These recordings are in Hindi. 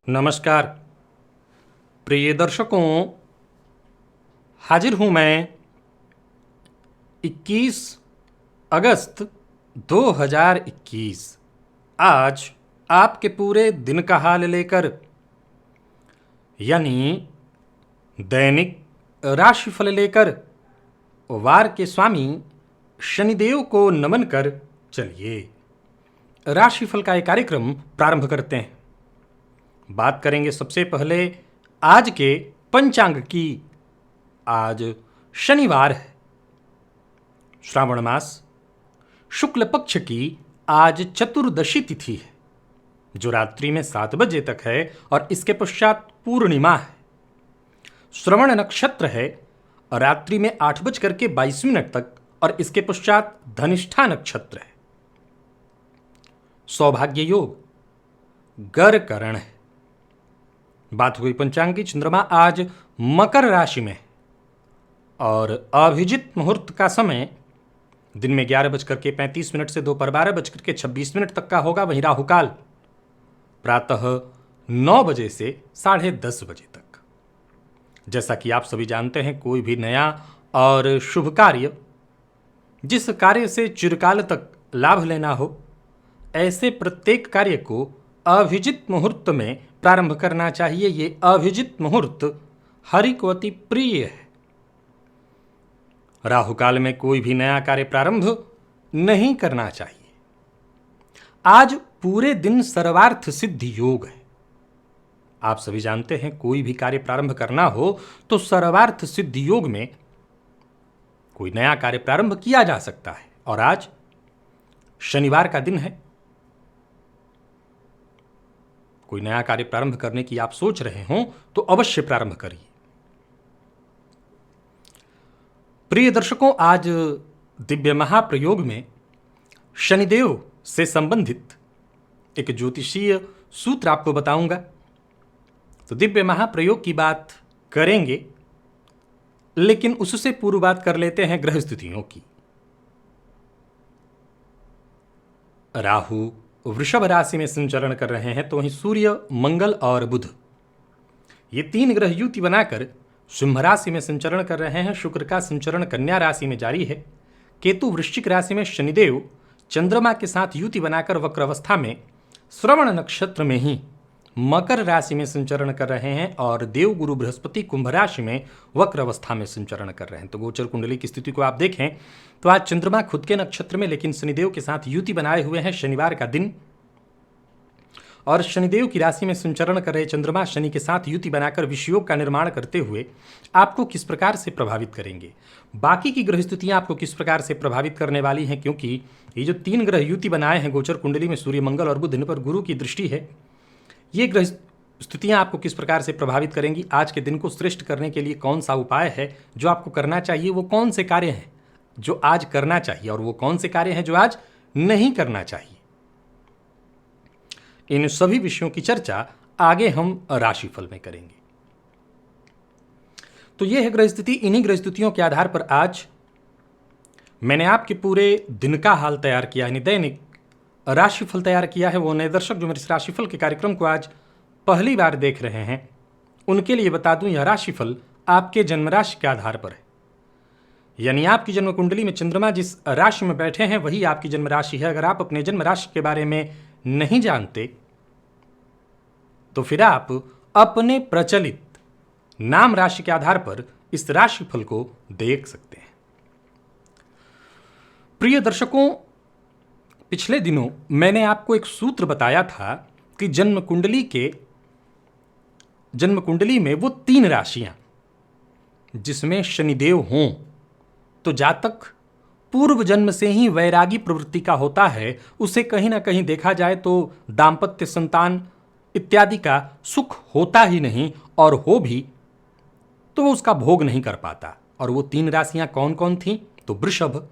नमस्कार प्रिय दर्शकों, हाजिर हूं मैं 21 अगस्त 2021। आज आपके पूरे दिन का हाल लेकर, यानी दैनिक राशिफल लेकर वार के स्वामी शनिदेव को नमन कर चलिए राशिफल का एक कार्यक्रम प्रारंभ करते हैं। बात करेंगे सबसे पहले आज के पंचांग की। आज शनिवार है, श्रावण मास शुक्ल पक्ष की आज चतुर्दशी तिथि है जो रात्रि में 7 बजे तक है और इसके पश्चात पूर्णिमा है। श्रवण नक्षत्र है रात्रि में 8:22 तक और इसके पश्चात धनिष्ठा नक्षत्र है। सौभाग्य योग गर करण है। बात हुई पंचांग की। चंद्रमा आज मकर राशि में है और अभिजित मुहूर्त का समय दिन में 11:35 से दोपहर 12:26 तक का होगा। वहीं राहुकाल प्रातः 9 बजे से 10:30 बजे तक। जैसा कि आप सभी जानते हैं, कोई भी नया और शुभ कार्य, जिस कार्य से चिरकाल तक लाभ लेना हो, ऐसे प्रत्येक कार्य को अभिजित मुहूर्त में प्रारंभ करना चाहिए। ये अभिजित मुहूर्त हरि को अति प्रिय है। राहुकाल में कोई भी नया कार्य प्रारंभ नहीं करना चाहिए। आज पूरे दिन सर्वार्थ सिद्धि योग है। आप सभी जानते हैं, कोई भी कार्य प्रारंभ करना हो तो सर्वार्थ सिद्धि योग में कोई नया कार्य प्रारंभ किया जा सकता है। और आज शनिवार का दिन है। कोई नया कार्य प्रारंभ करने की आप सोच रहे हो तो अवश्य प्रारंभ करिए। प्रिय दर्शकों, आज दिव्य महाप्रयोग में शनिदेव से संबंधित एक ज्योतिषीय सूत्र आपको बताऊंगा। तो दिव्य महाप्रयोग की बात करेंगे, लेकिन उससे पूर्व बात कर लेते हैं ग्रह स्थितियों की। राहु वृषभ राशि में संचरण कर रहे हैं, तो वहीं सूर्य, मंगल और बुध ये 3 ग्रह युति बनाकर सिंह राशि में संचरण कर रहे हैं। शुक्र का संचरण कन्या राशि में जारी है। केतु वृश्चिक राशि में, शनिदेव चंद्रमा के साथ युति बनाकर वक्र अवस्था में श्रवण नक्षत्र में ही मकर राशि में संचरण कर रहे हैं और देव गुरु बृहस्पति कुंभ राशि में वक्र अवस्था में संचरण कर रहे हैं। तो गोचर कुंडली की स्थिति को आप देखें तो आज चंद्रमा खुद के नक्षत्र में, लेकिन शनिदेव के साथ युति बनाए हुए हैं। शनिवार का दिन और शनिदेव की राशि में संचरण कर रहे चंद्रमा शनि के साथ युति बनाकर विषयोग का निर्माण करते हुए आपको किस प्रकार से प्रभावित करेंगे, बाकी की ग्रह स्थितियां आपको किस प्रकार से प्रभावित करने वाली हैं, क्योंकि ये जो 3 ग्रह युति बनाए हैं गोचर कुंडली में, सूर्य, मंगल और बुध, इन पर गुरु की दृष्टि है। ये ग्रह स्थितियां आपको किस प्रकार से प्रभावित करेंगी, आज के दिन को श्रेष्ठ करने के लिए कौन सा उपाय है जो आपको करना चाहिए, वो कौन से कार्य हैं जो आज करना चाहिए और वो कौन से कार्य हैं जो आज नहीं करना चाहिए, इन सभी विषयों की चर्चा आगे हम राशिफल में करेंगे। तो यह है ग्रह स्थिति। इन्हीं ग्रह स्थितियों के आधार पर आज मैंने आपके पूरे दिन का हाल तैयार किया, यानी दैनिक राशिफल तैयार किया है। वो नए दर्शक जो मेरे इस राशिफल के कार्यक्रम को आज पहली बार देख रहे हैं, उनके लिए बता दूं, यह राशिफल आपके जन्म राशि के आधार पर है। यानी आपकी जन्म कुंडली में चंद्रमा जिस राशि में बैठे हैं वही आपकी जन्म राशि है। अगर आप अपने जन्म राशि के बारे में नहीं जानते तो फिर आप अपने प्रचलित नाम राशि के आधार पर इस राशिफल को देख सकते हैं। प्रिय दर्शकों, पिछले दिनों मैंने आपको एक सूत्र बताया था कि जन्म कुंडली में वो 3 राशियां जिसमें शनिदेव हों तो जातक पूर्व जन्म से ही वैरागी प्रवृत्ति का होता है। उसे कहीं ना कहीं देखा जाए तो दाम्पत्य, संतान इत्यादि का सुख होता ही नहीं, और हो भी तो वो उसका भोग नहीं कर पाता। और वो 3 राशियां कौन कौन थीं? तो वृषभ,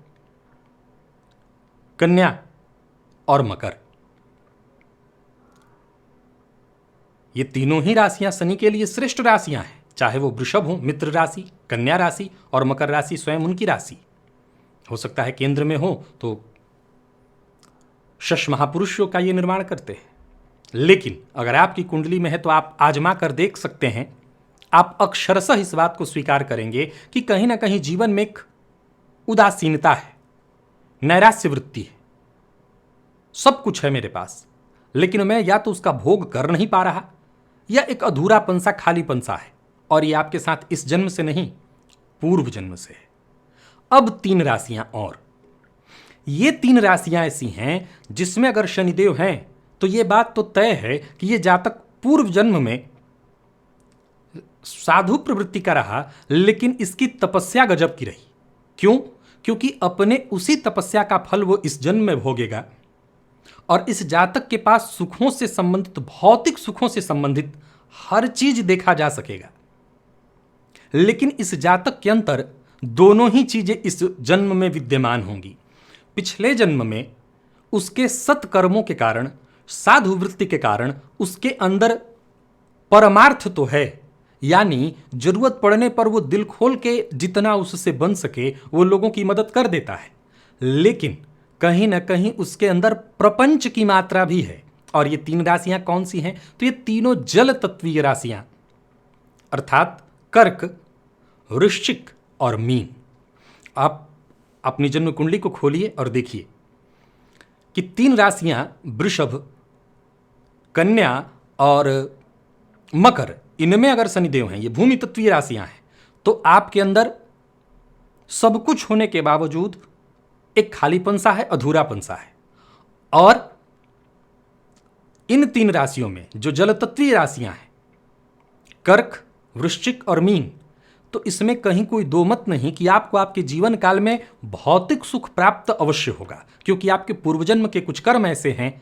कन्या और मकर। ये तीनों ही राशियां शनि के लिए श्रेष्ठ राशियां हैं, चाहे वो वृषभ हो, मित्र राशि, कन्या राशि, और मकर राशि स्वयं उनकी राशि। हो सकता है केंद्र में हो तो शश महापुरुषों का ये निर्माण करते हैं, लेकिन अगर आपकी कुंडली में है तो आप आजमा कर देख सकते हैं, आप अक्षरशः इस बात को स्वीकार करेंगे कि कहीं ना कहीं जीवन में एक उदासीनता है, नैराश्य वृत्ति है। सब कुछ है मेरे पास, लेकिन मैं या तो उसका भोग कर नहीं पा रहा, या एक अधूरापन सा, खालीपन सा है। और ये आपके साथ इस जन्म से नहीं, पूर्व जन्म से है। अब 3 राशियां और, ये 3 राशियां ऐसी हैं जिसमें अगर शनिदेव हैं तो ये बात तो तय है कि ये जातक पूर्व जन्म में साधु प्रवृत्ति का रहा, लेकिन इसकी तपस्या गजब की रही। क्यों? क्योंकि अपने उसी तपस्या का फल वो इस जन्म में भोगेगा। और इस जातक के पास सुखों से संबंधित, भौतिक सुखों से संबंधित हर चीज देखा जा सकेगा, लेकिन इस जातक के अंतर दोनों ही चीजें इस जन्म में विद्यमान होंगी। पिछले जन्म में उसके सत्कर्मों के कारण, साधु वृत्ति के कारण उसके अंदर परमार्थ तो है, यानी जरूरत पड़ने पर वो दिल खोल के जितना उससे बन सके वो लोगों की मदद कर देता है, लेकिन कहीं ना कहीं उसके अंदर प्रपंच की मात्रा भी है। और ये 3 राशियां कौन सी हैं? तो ये तीनों जल तत्वीय राशियां, अर्थात कर्क, वृश्चिक और मीन। आप अपनी जन्म कुंडली को खोलिए और देखिए कि 3 राशियां वृषभ, कन्या और मकर, इनमें अगर शनिदेव हैं, ये भूमि तत्वीय राशियां हैं, तो आपके अंदर सब कुछ होने के बावजूद एक खालीपन सा है, अधूरापन सा है। और इन 3 राशियों में जो जल तत्वीय राशियां हैं, कर्क, वृश्चिक और मीन, तो इसमें कहीं कोई दो मत नहीं कि आपको आपके जीवन काल में भौतिक सुख प्राप्त अवश्य होगा, क्योंकि आपके पूर्वजन्म के कुछ कर्म ऐसे हैं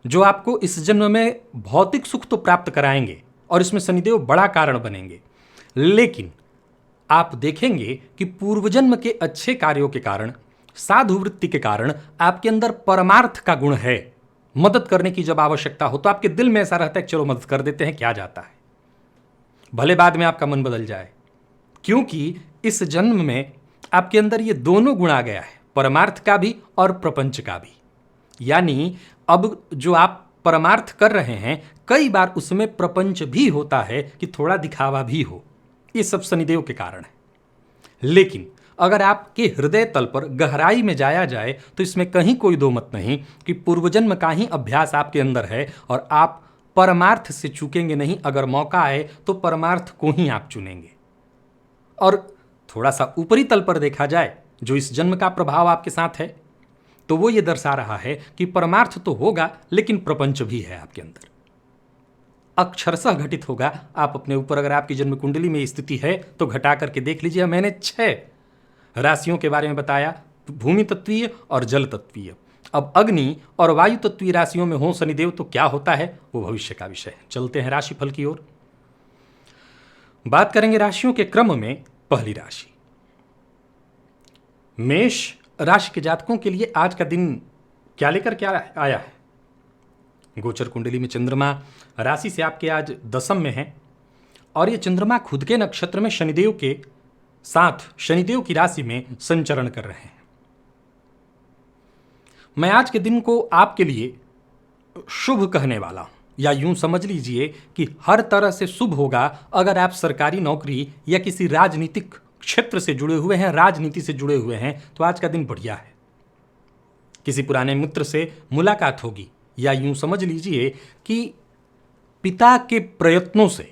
जो आपको इस जन्म में भौतिक सुख तो प्राप्त कराएंगे, और इसमें शनिदेव बड़ा कारण बनेंगे। लेकिन आप देखेंगे कि पूर्वजन्म के अच्छे कार्यों के कारण, साधु वृत्ति के कारण आपके अंदर परमार्थ का गुण है। मदद करने की जब आवश्यकता हो तो आपके दिल में ऐसा रहता है कि चलो मदद कर देते हैं, क्या जाता है, भले बाद में आपका मन बदल जाए। क्योंकि इस जन्म में आपके अंदर ये दोनों गुण आ गया है, परमार्थ का भी और प्रपंच का भी। यानी अब जो आप परमार्थ कर रहे हैं, कई बार उसमें प्रपंच भी होता है कि थोड़ा दिखावा भी हो। ये सब शनिदेव के कारण है। लेकिन अगर आपके हृदय तल पर गहराई में जाया जाए तो इसमें कहीं कोई दो मत नहीं कि पूर्वजन्म का ही अभ्यास आपके अंदर है, और आप परमार्थ से चूकेंगे नहीं। अगर मौका आए तो परमार्थ को ही आप चुनेंगे। और थोड़ा सा ऊपरी तल पर देखा जाए, जो इस जन्म का प्रभाव आपके साथ है, तो वो ये दर्शा रहा है कि परमार्थ तो होगा, लेकिन प्रपंच भी है आपके अंदर, अक्षरशः घटित होगा। आप अपने ऊपर, अगर आपकी जन्म कुंडली में स्थिति है तो घटा करके देख लीजिए। मैंने 6 राशियों के बारे में बताया, भूमि तत्वीय और जल तत्वीय। अब अग्नि और वायु तत्वीय राशियों में हो शनिदेव तो क्या होता है, वो भविष्य का विषय है। चलते हैं राशिफल की ओर। बात करेंगे राशियों के क्रम में। पहली राशि मेष राशि के जातकों के लिए आज का दिन क्या लेकर क्या आया है? गोचर कुंडली में चंद्रमा राशि से आपके आज 10वीं में है, और ये चंद्रमा खुद के नक्षत्र में शनिदेव के साथ, शनिदेव की राशि में संचरण कर रहे हैं। मैं आज के दिन को आपके लिए शुभ कहने वाला हूं, या यूं समझ लीजिए कि हर तरह से शुभ होगा। अगर आप सरकारी नौकरी या किसी राजनीतिक क्षेत्र से जुड़े हुए हैं, राजनीति से जुड़े हुए हैं, तो आज का दिन बढ़िया है। किसी पुराने मित्र से मुलाकात होगी, या यूं समझ लीजिए कि पिता के प्रयत्नों से,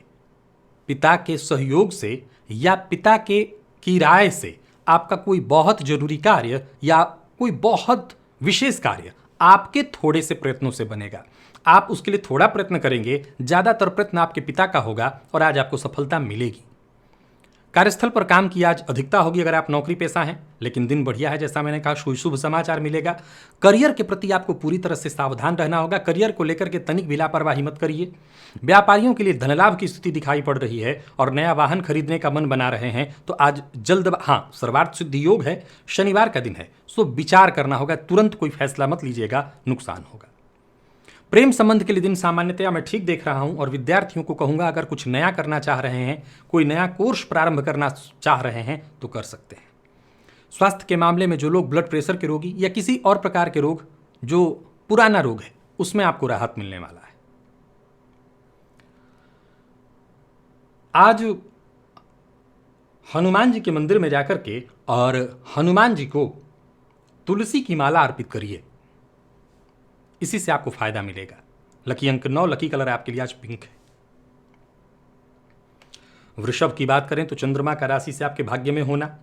पिता के सहयोग से, या पिता की राय से आपका कोई बहुत जरूरी कार्य या कोई बहुत विशेष कार्य आपके थोड़े से प्रयत्नों से बनेगा। आप उसके लिए थोड़ा प्रयत्न करेंगे, ज्यादातर प्रयत्न आपके पिता का होगा, और आज आपको सफलता मिलेगी। कार्यस्थल पर काम की आज अधिकता होगी अगर आप नौकरी पेशा हैं, लेकिन दिन बढ़िया है। जैसा मैंने कहा, शुभ समाचार मिलेगा। करियर के प्रति आपको पूरी तरह से सावधान रहना होगा। करियर को लेकर के तनिक भी लापरवाही मत करिए। व्यापारियों के लिए धनलाभ की स्थिति दिखाई पड़ रही है, और नया वाहन खरीदने का मन बना रहे हैं तो आज जल्द, सर्वार्थ सिद्धि योग है, शनिवार का दिन है, सो विचार करना होगा। तुरंत कोई फैसला मत लीजिएगा, नुकसान होगा। प्रेम संबंध के लिए दिन सामान्यतया मैं ठीक देख रहा हूं, और विद्यार्थियों को कहूंगा अगर कुछ नया करना चाह रहे हैं, कोई नया कोर्स प्रारंभ करना चाह रहे हैं तो कर सकते हैं। स्वास्थ्य के मामले में जो लोग ब्लड प्रेशर के रोगी या किसी और प्रकार के रोग, जो पुराना रोग है, उसमें आपको राहत मिलने वाला है। आज हनुमान जी के मंदिर में जाकर के और हनुमान जी को तुलसी की माला अर्पित करिए, इसी से आपको फायदा मिलेगा। लकी अंक 9, लकी कलर आपके लिए आज पिंक है। वृषभ की बात करें तो चंद्रमा का राशि से आपके भाग्य में होना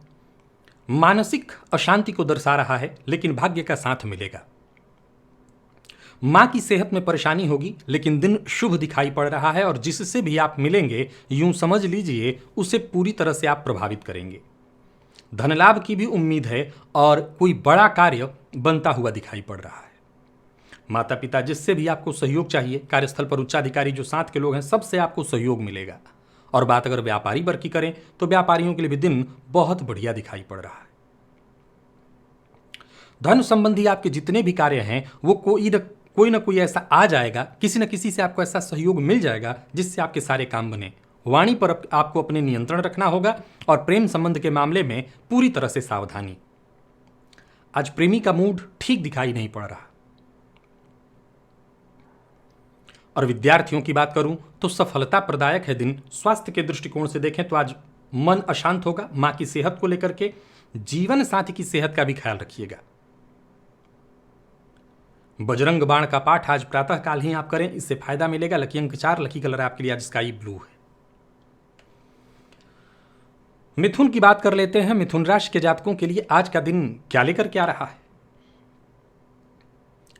मानसिक अशांति को दर्शा रहा है, लेकिन भाग्य का साथ मिलेगा। मां की सेहत में परेशानी होगी, लेकिन दिन शुभ दिखाई पड़ रहा है और जिससे भी आप मिलेंगे यूं समझ लीजिए उसे पूरी तरह से आप प्रभावित करेंगे। धन लाभ की भी उम्मीद है और कोई बड़ा कार्य बनता हुआ दिखाई पड़ रहा है। माता पिता जिससे भी आपको सहयोग चाहिए, कार्यस्थल पर उच्चाधिकारी जो साथ के लोग हैं, सबसे आपको सहयोग मिलेगा। और बात अगर व्यापारी वर्ग की करें तो व्यापारियों के लिए भी दिन बहुत बढ़िया दिखाई पड़ रहा है। धन संबंधी आपके जितने भी कार्य हैं वो कोई ना कोई ऐसा आ जाएगा, किसी न किसी से आपको ऐसा सहयोग मिल जाएगा जिससे आपके सारे काम बने। वाणी पर आपको अपने नियंत्रण रखना होगा और प्रेम संबंध के मामले में पूरी तरह से सावधानी। आज प्रेमी का मूड ठीक दिखाई नहीं पड़ रहा। और विद्यार्थियों की बात करूं तो सफलता प्रदायक है दिन। स्वास्थ्य के दृष्टिकोण से देखें तो आज मन अशांत होगा। मां की सेहत को लेकर के, जीवन साथी की सेहत का भी ख्याल रखिएगा। बजरंग बाण का पाठ आज प्रातः काल ही आप करें, इससे फायदा मिलेगा। लकी अंक 4, लकी कलर आपके लिए आज स्काई ब्लू है। मिथुन की बात कर लेते हैं। मिथुन राशि के जातकों के लिए आज का दिन क्या लेकर के आ रहा है।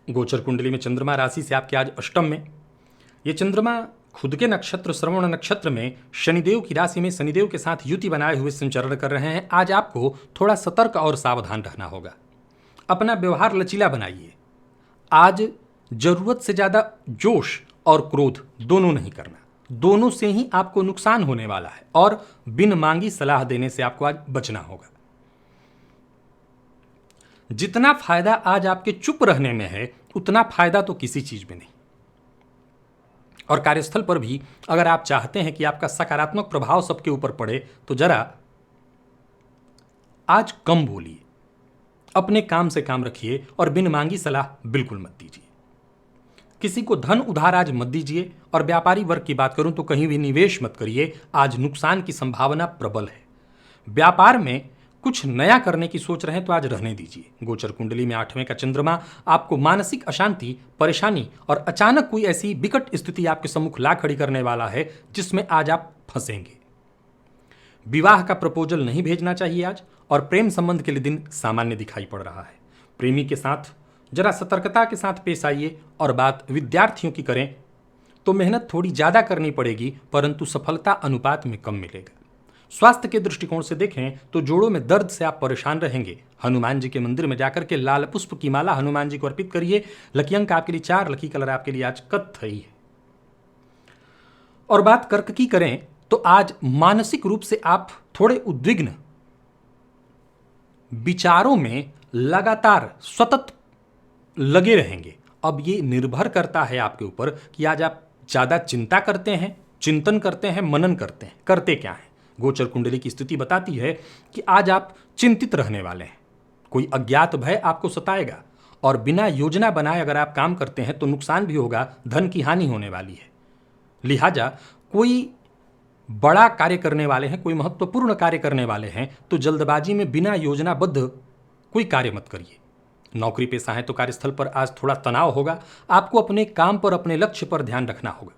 गोचर कुंडली में चंद्रमा राशि से आपके आज अष्टम में, ये चंद्रमा खुद के नक्षत्र श्रवण नक्षत्र में शनिदेव की राशि में शनिदेव के साथ युति बनाए हुए संचरण कर रहे हैं। आज आपको थोड़ा सतर्क और सावधान रहना होगा। अपना व्यवहार लचीला बनाइए। आज जरूरत से ज्यादा जोश और क्रोध दोनों नहीं करना, दोनों से ही आपको नुकसान होने वाला है और बिन मांगी सलाह देने से आपको आज बचना होगा। जितना फायदा आज आपके चुप रहने में है उतना फायदा तो किसी चीज में नहीं। और कार्यस्थल पर भी अगर आप चाहते हैं कि आपका सकारात्मक प्रभाव सबके ऊपर पड़े तो जरा आज कम बोलिए, अपने काम से काम रखिए और बिन मांगी सलाह बिल्कुल मत दीजिए। किसी को धन उधार आज मत दीजिए। और व्यापारी वर्ग की बात करूं तो कहीं भी निवेश मत करिए, आज नुकसान की संभावना प्रबल है। व्यापार में कुछ नया करने की सोच रहे हैं तो आज रहने दीजिए। गोचर कुंडली में 8वें का चंद्रमा आपको मानसिक अशांति, परेशानी और अचानक कोई ऐसी विकट स्थिति आपके सम्मुख ला खड़ी करने वाला है जिसमें आज आप फंसेंगे। विवाह का प्रपोजल नहीं भेजना चाहिए आज। और प्रेम संबंध के लिए दिन सामान्य दिखाई पड़ रहा है। प्रेमी के साथ जरा सतर्कता के साथ पेश आइए। और बात विद्यार्थियों की करें तो मेहनत थोड़ी ज्यादा करनी पड़ेगी, परंतु सफलता अनुपात में कम मिलेगा। स्वास्थ्य के दृष्टिकोण से देखें तो जोड़ों में दर्द से आप परेशान रहेंगे। हनुमान जी के मंदिर में जाकर के लाल पुष्प की माला हनुमान जी को अर्पित करिए। लकी अंक आपके लिए 4, लकी कलर आपके लिए आज कत्थई है। और बात कर्क की करें तो आज मानसिक रूप से आप थोड़े उद्विग्न, विचारों में लगातार सतत लगे रहेंगे। अब ये निर्भर करता है आपके ऊपर कि आज आप ज्यादा चिंता करते हैं, चिंतन करते हैं, मनन करते हैं, करते क्या हैं। गोचर कुंडली की स्थिति बताती है कि आज आप चिंतित रहने वाले हैं। कोई अज्ञात भय आपको सताएगा और बिना योजना बनाए अगर आप काम करते हैं तो नुकसान भी होगा, धन की हानि होने वाली है। लिहाजा कोई बड़ा कार्य करने वाले हैं, कोई महत्वपूर्ण कार्य करने वाले हैं तो जल्दबाजी में बिना योजनाबद्ध कोई कार्य मत करिए। नौकरी पेशा है तो कार्यस्थल पर आज थोड़ा तनाव होगा। आपको अपने काम पर, अपने लक्ष्य पर ध्यान रखना होगा।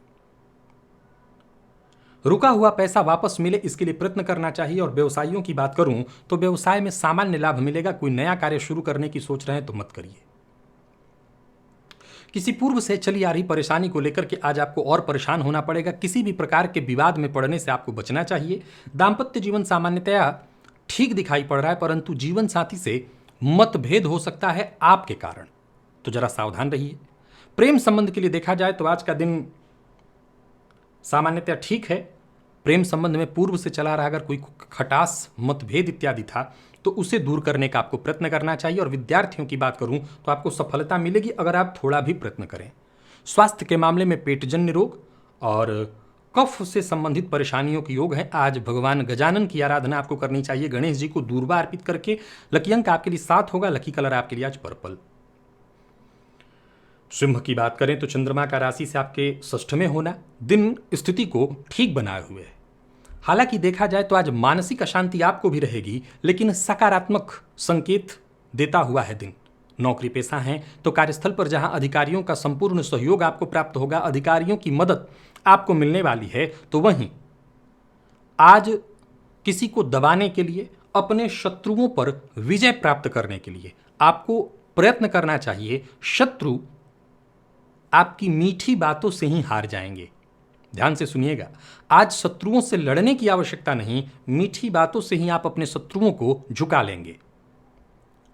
रुका हुआ पैसा वापस मिले इसके लिए प्रयत्न करना चाहिए। और व्यवसायियों की बात करूं तो व्यवसाय में सामान्य लाभ मिलेगा। कोई नया कार्य शुरू करने की सोच रहे हैं तो मत करिए। किसी पूर्व से चली आ रही परेशानी को लेकर के आज आपको और परेशान होना पड़ेगा। किसी भी प्रकार के विवाद में पड़ने से आपको बचना चाहिए। दाम्पत्य जीवन सामान्यतया ठीक दिखाई पड़ रहा है, परंतु जीवन साथी से मतभेद हो सकता है आपके कारण, तो जरा सावधान रहिए। प्रेम संबंध के लिए देखा जाए तो आज का दिन सामान्यतया ठीक है। प्रेम संबंध में पूर्व से चला रहा अगर कोई खटास, मतभेद इत्यादि था तो उसे दूर करने का आपको प्रयत्न करना चाहिए। और विद्यार्थियों की बात करूं तो आपको सफलता मिलेगी अगर आप थोड़ा भी प्रयत्न करें। स्वास्थ्य के मामले में पेटजन्य रोग और कफ से संबंधित परेशानियों के योग है। आज भगवान गजानन की आराधना आपको करनी चाहिए। गणेश जी को दूर्वा अर्पित करके। लकी अंक आपके लिए 7 होगा, लकी कलर आपके लिए आज पर्पल। सिंह की बात करें तो चंद्रमा का राशि से आपके षष्ठ में होना दिन स्थिति को ठीक बनाए हुए है। हालांकि देखा जाए तो आज मानसिक अशांति आपको भी रहेगी, लेकिन सकारात्मक संकेत देता हुआ है दिन। नौकरी पेशा हैं तो कार्यस्थल पर जहां अधिकारियों का संपूर्ण सहयोग आपको प्राप्त होगा, अधिकारियों की मदद आपको मिलने वाली है, तो वहीं आज किसी को दबाने के लिए, अपने शत्रुओं पर विजय प्राप्त करने के लिए आपको प्रयत्न करना चाहिए। शत्रु आपकी मीठी बातों से ही हार जाएंगे। ध्यान से सुनिएगा, आज शत्रुओं से लड़ने की आवश्यकता नहीं, मीठी बातों से ही आप अपने शत्रुओं को झुका लेंगे।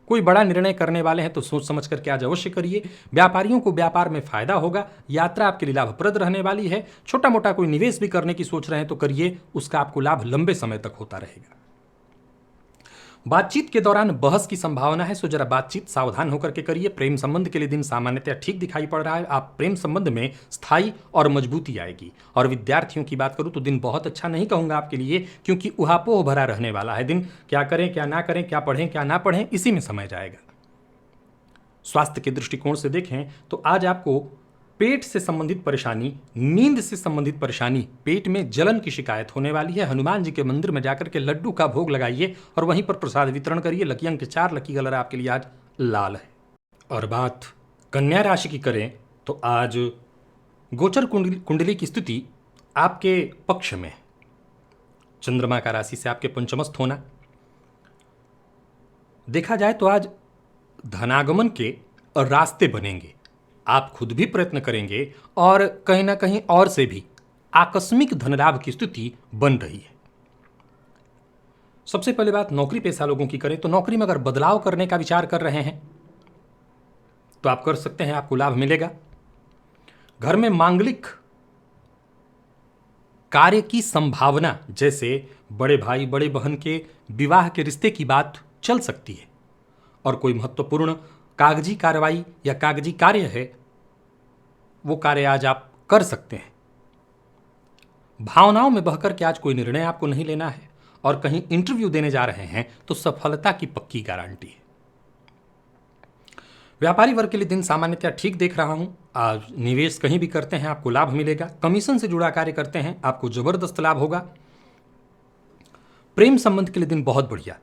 कोई बड़ा निर्णय करने वाले हैं तो सोच समझ करके आज अवश्य करिए। व्यापारियों को व्यापार में फायदा होगा, यात्रा आपके लिए लाभप्रद रहने वाली है। छोटा मोटा कोई निवेश भी करने की सोच रहे हैं तो करिए, उसका आपको लाभ लंबे समय तक होता रहेगा। बातचीत के दौरान बहस की संभावना है, सो जरा बातचीत सावधान होकर के करिए। प्रेम संबंध के लिए दिन सामान्यतः ठीक दिखाई पड़ रहा है। आप प्रेम संबंध में स्थायी और मजबूती आएगी। और विद्यार्थियों की बात करूं तो दिन बहुत अच्छा नहीं कहूंगा आपके लिए, क्योंकि उहापोह भरा रहने वाला है दिन। क्या करें क्या ना करें, क्या पढ़ें क्या ना पढ़ें, इसी में समय जाएगा। स्वास्थ्य के दृष्टिकोण से देखें तो आज आपको पेट से संबंधित परेशानी, नींद से संबंधित परेशानी, पेट में जलन की शिकायत होने वाली है। हनुमान जी के मंदिर में जाकर के लड्डू का भोग लगाइए और वहीं पर प्रसाद वितरण करिए। लकी अंक 4, लकी कलर आपके लिए आज लाल है। और बात कन्या राशि की करें तो आज गोचर कुंडली की स्थिति आपके पक्ष में है। चंद्रमा का राशि से आपके पंचमस्थ होना, देखा जाए तो आज धनागमन के रास्ते बनेंगे। आप खुद भी प्रयत्न करेंगे और कहीं ना कहीं और से भी आकस्मिक धन लाभ की स्थिति बन रही है। सबसे पहले बात नौकरी पेशा लोगों की करें तो नौकरी में अगर बदलाव करने का विचार कर रहे हैं तो आप कर सकते हैं, आपको लाभ मिलेगा। घर में मांगलिक कार्य की संभावना, जैसे बड़े भाई बड़े बहन के विवाह के रिश्ते की बात चल सकती है। और कोई महत्वपूर्ण कागजी कार्रवाई या कागजी कार्य है, वो कार्य आज आप कर सकते हैं। भावनाओं में बहकर के आज कोई निर्णय आपको नहीं लेना है। और कहीं इंटरव्यू देने जा रहे हैं तो सफलता की पक्की गारंटी है। व्यापारी वर्ग के लिए दिन सामान्यतः ठीक देख रहा हूं। आज निवेश कहीं भी करते हैं आपको लाभ मिलेगा। कमीशन से जुड़ा कार्य करते हैं आपको जबरदस्त लाभ होगा। प्रेम संबंध के लिए दिन बहुत बढ़िया।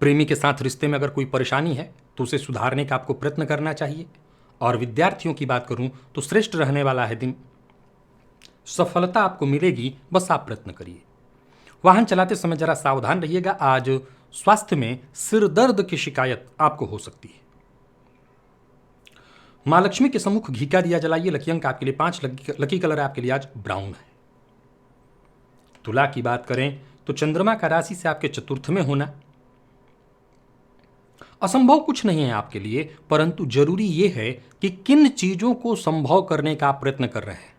प्रेमी के साथ रिश्ते में अगर कोई परेशानी है तो उसे सुधारने का आपको प्रयत्न करना चाहिए। और विद्यार्थियों की बात करूं तो श्रेष्ठ रहने वाला है दिन। सफलता आपको मिलेगी, बस आप प्रयत्न करिए। वाहन चलाते समय जरा सावधान रहिएगा। आज स्वास्थ्य में सिर दर्द की शिकायत आपको हो सकती है। मां लक्ष्मी के सम्मुख घी का दिया जलाइए। लकी अंक आपके लिए 5, लकी कलर आपके लिए आज ब्राउन है। तुला की बात करें तो चंद्रमा का राशि से आपके चतुर्थ में होना असंभव कुछ नहीं है आपके लिए, परंतु जरूरी यह है कि किन चीजों को संभव करने का आप प्रयत्न कर रहे हैं।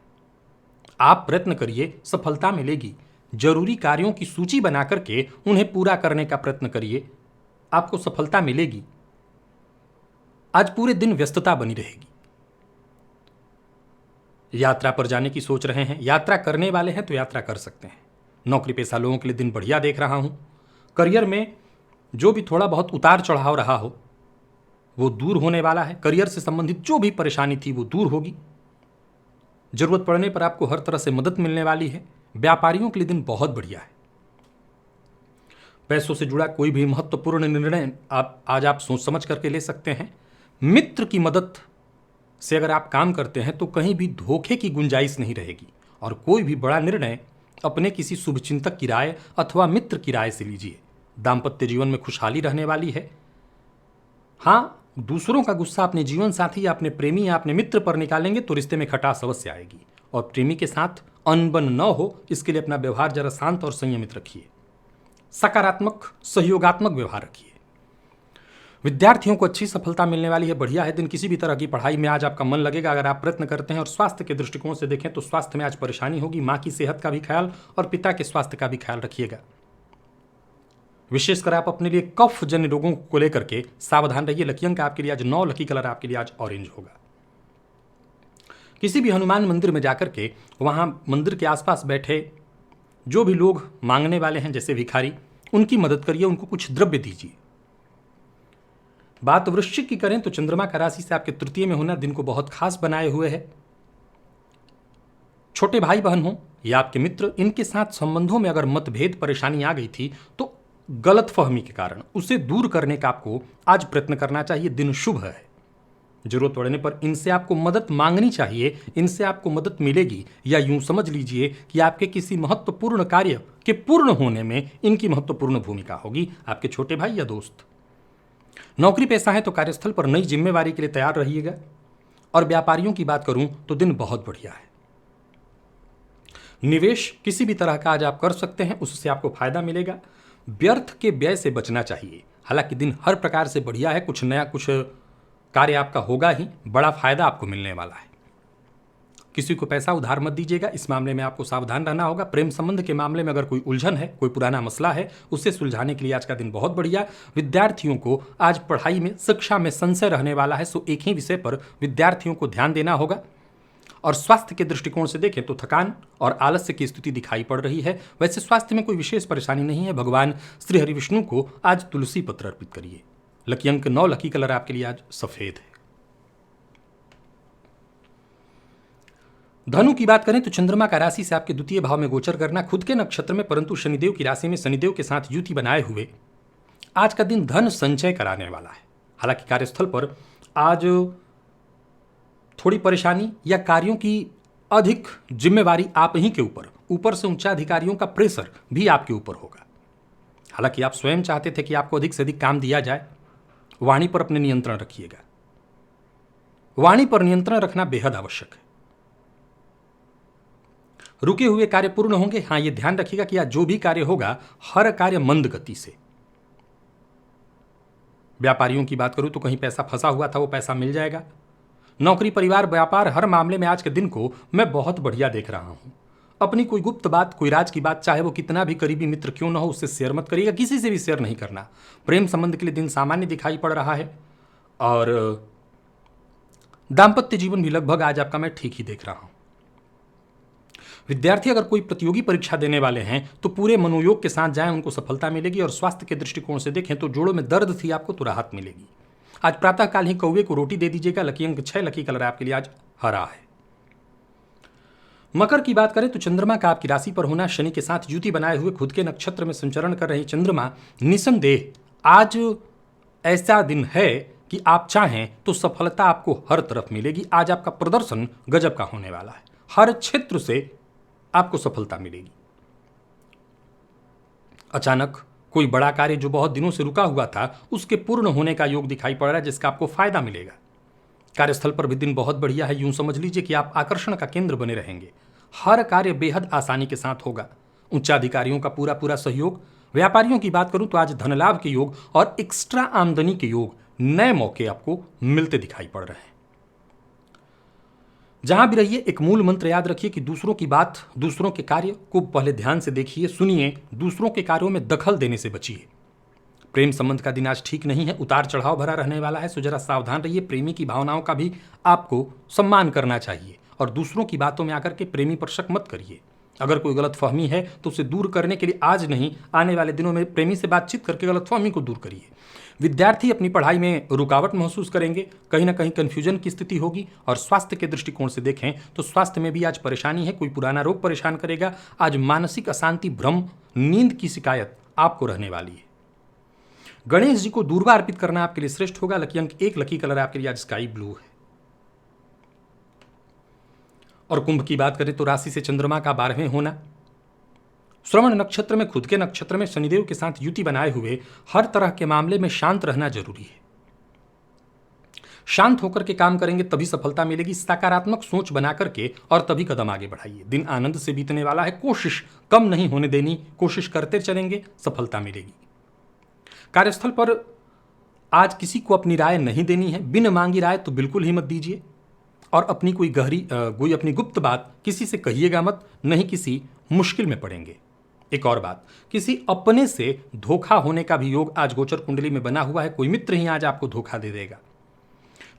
आप प्रयत्न करिए, सफलता मिलेगी। जरूरी कार्यों की सूची बना करके उन्हें पूरा करने का प्रयत्न करिए, आपको सफलता मिलेगी। आज पूरे दिन व्यस्तता बनी रहेगी। यात्रा पर जाने की सोच रहे हैं, यात्रा करने वाले हैं तो यात्रा कर सकते हैं। नौकरी पेशा लोगों के लिए दिन बढ़िया देख रहा हूं। करियर में जो भी थोड़ा बहुत उतार चढ़ाव रहा हो वो दूर होने वाला है। करियर से संबंधित जो भी परेशानी थी वो दूर होगी। जरूरत पड़ने पर आपको हर तरह से मदद मिलने वाली है। व्यापारियों के लिए दिन बहुत बढ़िया है। पैसों से जुड़ा कोई भी महत्वपूर्ण निर्णय आज आप सोच समझ करके ले सकते हैं। मित्र की मदद से अगर आप काम करते हैं तो कहीं भी धोखे की गुंजाइश नहीं रहेगी। और कोई भी बड़ा निर्णय अपने किसी शुभचिंतक की राय अथवा मित्र की राय से लीजिए। दाम्पत्य जीवन में खुशहाली रहने वाली है। हाँ, दूसरों का गुस्सा अपने जीवन साथी या अपने प्रेमी या अपने मित्र पर निकालेंगे तो रिश्ते में खटास अवश्य आएगी। और प्रेमी के साथ अनबन न हो, इसके लिए अपना व्यवहार जरा शांत और संयमित रखिए। सकारात्मक सहयोगात्मक व्यवहार रखिए। विद्यार्थियों को अच्छी सफलता मिलने वाली है। बढ़िया है दिन। किसी भी तरह की पढ़ाई में आज आपका मन लगेगा अगर आप प्रयत्न करते हैं। और स्वास्थ्य के दृष्टिकोण से देखें तो स्वास्थ्य में आज परेशानी होगी। मां की सेहत का भी ख्याल और पिता के स्वास्थ्य का भी ख्याल रखिएगा। विशेषकर आप अपने लिए कफ जन्य रोगों को लेकर के सावधान रहिए। लकी अंक आपके लिए आज 9, लकी कलर आपके लिए आज ऑरेंज होगा। किसी भी हनुमान मंदिर में जाकर के वहां मंदिर के आसपास बैठे जो भी लोग मांगने वाले हैं, जैसे भिखारी, उनकी मदद करिए, उनको कुछ द्रव्य दीजिए। बात वृश्चिक की करें तो चंद्रमा का राशि से आपके तृतीय में होना दिन को बहुत खास बनाए हुए है। छोटे भाई बहन हो या आपके मित्र, इनके साथ संबंधों में अगर मतभेद परेशानी आ गई थी तो गलतफहमी के कारण उसे दूर करने का आपको आज प्रयत्न करना चाहिए। दिन शुभ है, जरूरत पड़ने पर इनसे आपको मदद मांगनी चाहिए, इनसे आपको मदद मिलेगी। या यूं समझ लीजिए कि आपके किसी महत्वपूर्ण कार्य के पूर्ण होने में इनकी महत्वपूर्ण भूमिका होगी, आपके छोटे भाई या दोस्त। नौकरी पेशा है तो कार्यस्थल पर नई जिम्मेवारी के लिए तैयार रहिएगा। और व्यापारियों की बात करूं तो दिन बहुत बढ़िया है। निवेश किसी भी तरह का आज आप कर सकते हैं, उससे आपको फायदा मिलेगा। व्यर्थ के व्यय से बचना चाहिए। हालांकि दिन हर प्रकार से बढ़िया है, कुछ नया कुछ कार्य आपका होगा ही, बड़ा फायदा आपको मिलने वाला है। किसी को पैसा उधार मत दीजिएगा, इस मामले में आपको सावधान रहना होगा। प्रेम संबंध के मामले में अगर कोई उलझन है, कोई पुराना मसला है, उसे सुलझाने के लिए आज का दिन बहुत बढ़िया। विद्यार्थियों को आज पढ़ाई में, शिक्षा में संशय रहने वाला है, सो एक ही विषय पर विद्यार्थियों को ध्यान देना होगा। और स्वास्थ्य के दृष्टिकोण से देखें तो थकान और आलस्य की स्थिति दिखाई पड़ रही है। वैसे स्वास्थ्य में कोई विशेष परेशानी नहीं है। भगवान श्री हरि विष्णु को आज तुलसी पत्र अर्पित करिए। लकी अंक 9, लकी कलर आपके लिए आज सफेद है। धनु की बात करें तो चंद्रमा का राशि से आपके द्वितीय भाव में गोचर करना, खुद के नक्षत्र में परंतु शनिदेव की राशि में शनिदेव के साथ युति बनाए हुए आज का दिन धन संचय कराने वाला है। हालांकि कार्यस्थल पर आज थोड़ी परेशानी या कार्यों की अधिक जिम्मेवारी आप ही के ऊपर से उच्चाधिकारियों का प्रेशर भी आपके ऊपर होगा। हालांकि आप स्वयं चाहते थे कि आपको अधिक से अधिक काम दिया जाए। वाणी पर अपने नियंत्रण रखिएगा। वाणी पर नियंत्रण रखना बेहद आवश्यक है। रुके हुए कार्य पूर्ण होंगे। हां, यह ध्यान रखिएगा कि आज जो भी कार्य होगा, हर कार्य मंद गति से। व्यापारियों की बात करूं तो कहीं पैसा फंसा हुआ था, वो पैसा मिल जाएगा। नौकरी, परिवार, व्यापार, हर मामले में आज के दिन को मैं बहुत बढ़िया देख रहा हूं। अपनी कोई गुप्त बात, कोई राज की बात, चाहे वो कितना भी करीबी मित्र क्यों ना हो, उससे शेयर मत करिएगा। किसी से भी शेयर नहीं करना। प्रेम संबंध के लिए दिन सामान्य दिखाई पड़ रहा है। और दाम्पत्य जीवन भी लगभग आज आपका मैं ठीक ही देख रहा हूं। विद्यार्थी अगर कोई प्रतियोगी परीक्षा देने वाले हैं तो पूरे मनोयोग के साथ जाएं, उनको सफलता मिलेगी। और स्वास्थ्य के दृष्टिकोण से देखें तो जोड़ों में दर्द थी, आपको तो राहत मिलेगी। आज प्रातःकाल ही कौवे को रोटी दे दीजिएगा। लकी अंक 6, लकी कलर आपके लिए आज हरा है। मकर की बात करें तो चंद्रमा का आपकी राशि पर होना, शनि के साथ युति बनाए हुए खुद के नक्षत्र में संचरण कर रही चंद्रमा, निसंदेह आज ऐसा दिन है कि आप चाहें तो सफलता आपको हर तरफ मिलेगी। आज आपका प्रदर्शन गजब का होने वाला है। हर क्षेत्र से आपको सफलता मिलेगी। अचानक कोई बड़ा कार्य जो बहुत दिनों से रुका हुआ था, उसके पूर्ण होने का योग दिखाई पड़ रहा है, जिसका आपको फायदा मिलेगा। कार्यस्थल पर भी दिन बहुत बढ़िया है। यूं समझ लीजिए कि आप आकर्षण का केंद्र बने रहेंगे। हर कार्य बेहद आसानी के साथ होगा। उच्चाधिकारियों का पूरा सहयोग। व्यापारियों की बात करूं तो आज धन लाभ के योग और एक्स्ट्रा आमदनी के योग, नए मौके आपको मिलते दिखाई पड़ रहे हैं। जहां भी रहिए एक मूल मंत्र याद रखिए कि दूसरों की बात, दूसरों के कार्य को पहले ध्यान से देखिए, सुनिए। दूसरों के कार्यों में दखल देने से बचिए। प्रेम संबंध का दिन आज ठीक नहीं है, उतार चढ़ाव भरा रहने वाला है, सो जरा सावधान रहिए। प्रेमी की भावनाओं का भी आपको सम्मान करना चाहिए और दूसरों की बातों में आकर के प्रेमी पर शक मत करिए। अगर कोई गलतफहमी है तो उसे दूर करने के लिए आज नहीं, आने वाले दिनों में प्रेमी से बातचीत करके गलतफहमी को दूर करिए। विद्यार्थी अपनी पढ़ाई में रुकावट महसूस करेंगे, कहीं ना कहीं कन्फ्यूजन की स्थिति होगी। और स्वास्थ्य के दृष्टिकोण से देखें तो स्वास्थ्य में भी आज परेशानी है। कोई पुराना रोग परेशान करेगा। आज मानसिक अशांति, भ्रम, नींद की शिकायत आपको रहने वाली है। गणेश जी को दूर्वा अर्पित करना आपके लिए श्रेष्ठ होगा। लकी अंक 1, लकी कलर आपके लिए आज स्काई ब्लू है। और कुंभ की बात करें तो राशि से चंद्रमा का 12वें होना, श्रवण नक्षत्र में खुद के नक्षत्र में शनिदेव के साथ युति बनाए हुए हर तरह के मामले में शांत रहना जरूरी है। शांत होकर के काम करेंगे तभी सफलता मिलेगी। सकारात्मक सोच बना करके और तभी कदम आगे बढ़ाइए। दिन आनंद से बीतने वाला है। कोशिश कम नहीं होने देनी, कोशिश करते चलेंगे, सफलता मिलेगी। कार्यस्थल पर आज किसी को अपनी राय नहीं देनी है। बिन मांगी राय तो बिल्कुल ही मत दीजिए। और अपनी कोई अपनी गुप्त बात किसी से कहिएगा मत, नहीं किसी मुश्किल में पड़ेंगे। एक और बात, किसी अपने से धोखा होने का भी योग आज गोचर कुंडली में बना हुआ है। कोई मित्र ही आज आपको धोखा दे देगा।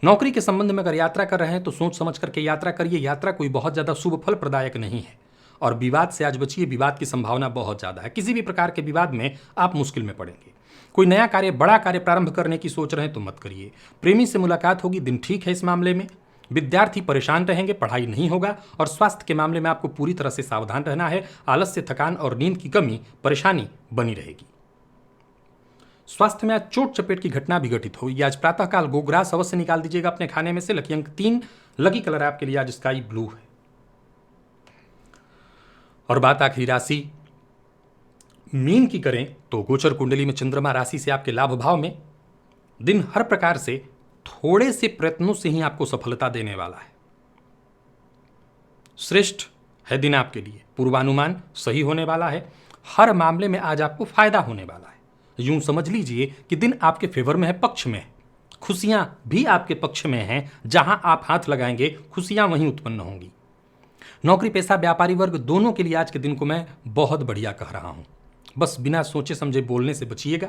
नौकरी के संबंध में अगर यात्रा कर रहे हैं तो सोच समझ करके यात्रा करिए। यात्रा कोई बहुत ज्यादा शुभ फल प्रदायक नहीं है। और विवाद से आज बचिए। विवाद की संभावना बहुत ज्यादा है। किसी भी प्रकार के विवाद में आप मुश्किल में पड़ेंगे। कोई नया कार्य, बड़ा कार्य प्रारंभ करने की सोच रहे हैं तो मत करिए। प्रेमी से मुलाकात होगी, दिन ठीक है इस मामले में। विद्यार्थी परेशान रहेंगे, पढ़ाई नहीं होगा। और स्वास्थ्य के मामले में आपको पूरी तरह से सावधान रहना है। आलस्य, थकान और नींद की कमी परेशानी बनी रहेगी। स्वास्थ्य में आज चोट चपेट की घटना भी घटित होगी। आज प्रातःकाल गोग्रास अवश्य निकाल दीजिएगा अपने खाने में से। लकी अंक 3, लकी कलर आपके लिए आज स्काई ब्लू है। और बात आखिरी राशि मीन की करें तो गोचर कुंडली में चंद्रमा राशि से आपके लाभ भाव में। दिन हर प्रकार से थोड़े से प्रयत्नों से ही आपको सफलता देने वाला है। श्रेष्ठ है दिन आपके लिए। पूर्वानुमान सही होने वाला है। हर मामले में आज आपको फायदा होने वाला है। यूं समझ लीजिए कि दिन आपके फेवर में है, पक्ष में है। खुशियां भी आपके पक्ष में हैं। जहां आप हाथ लगाएंगे खुशियां वहीं उत्पन्न होंगी। नौकरी पेशा, व्यापारी वर्ग दोनों के लिए आज के दिन को मैं बहुत बढ़िया कह रहा हूं। बस बिना सोचे समझे बोलने से बचिएगा।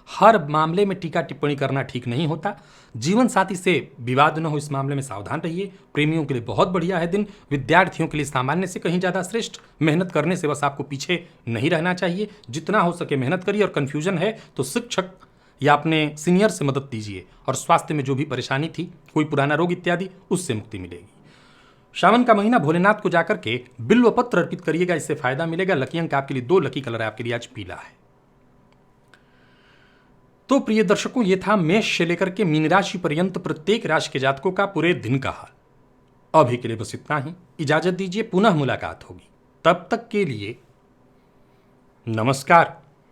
हर मामले में टीका टिप्पणी करना ठीक नहीं होता। जीवन साथी से विवाद न हो, इस मामले में सावधान रहिए। प्रेमियों के लिए बहुत बढ़िया है दिन। विद्यार्थियों के लिए सामान्य से कहीं ज़्यादा श्रेष्ठ। मेहनत करने से बस आपको पीछे नहीं रहना चाहिए। जितना हो सके मेहनत करिए। और कन्फ्यूजन है तो शिक्षक या अपने सीनियर से मदद दीजिए। और स्वास्थ्य में जो भी परेशानी थी, कोई पुराना रोग इत्यादि, उससे मुक्ति मिलेगी। श्रावण का महीना भोलेनाथ को जाकर के बिल्व पत्र अर्पित करिएगा, इससे फायदा मिलेगा। लकी अंक आपके लिए 2, लकी कलर आपके लिए आज पीला है। तो प्रिय दर्शकों, ये था मेष से लेकर के मीन राशि पर्यंत प्रत्येक राशि के जातकों का पूरे दिन का हाल। अभी के लिए बस इतना ही। इजाजत दीजिए, पुनः मुलाकात होगी। तब तक के लिए नमस्कार।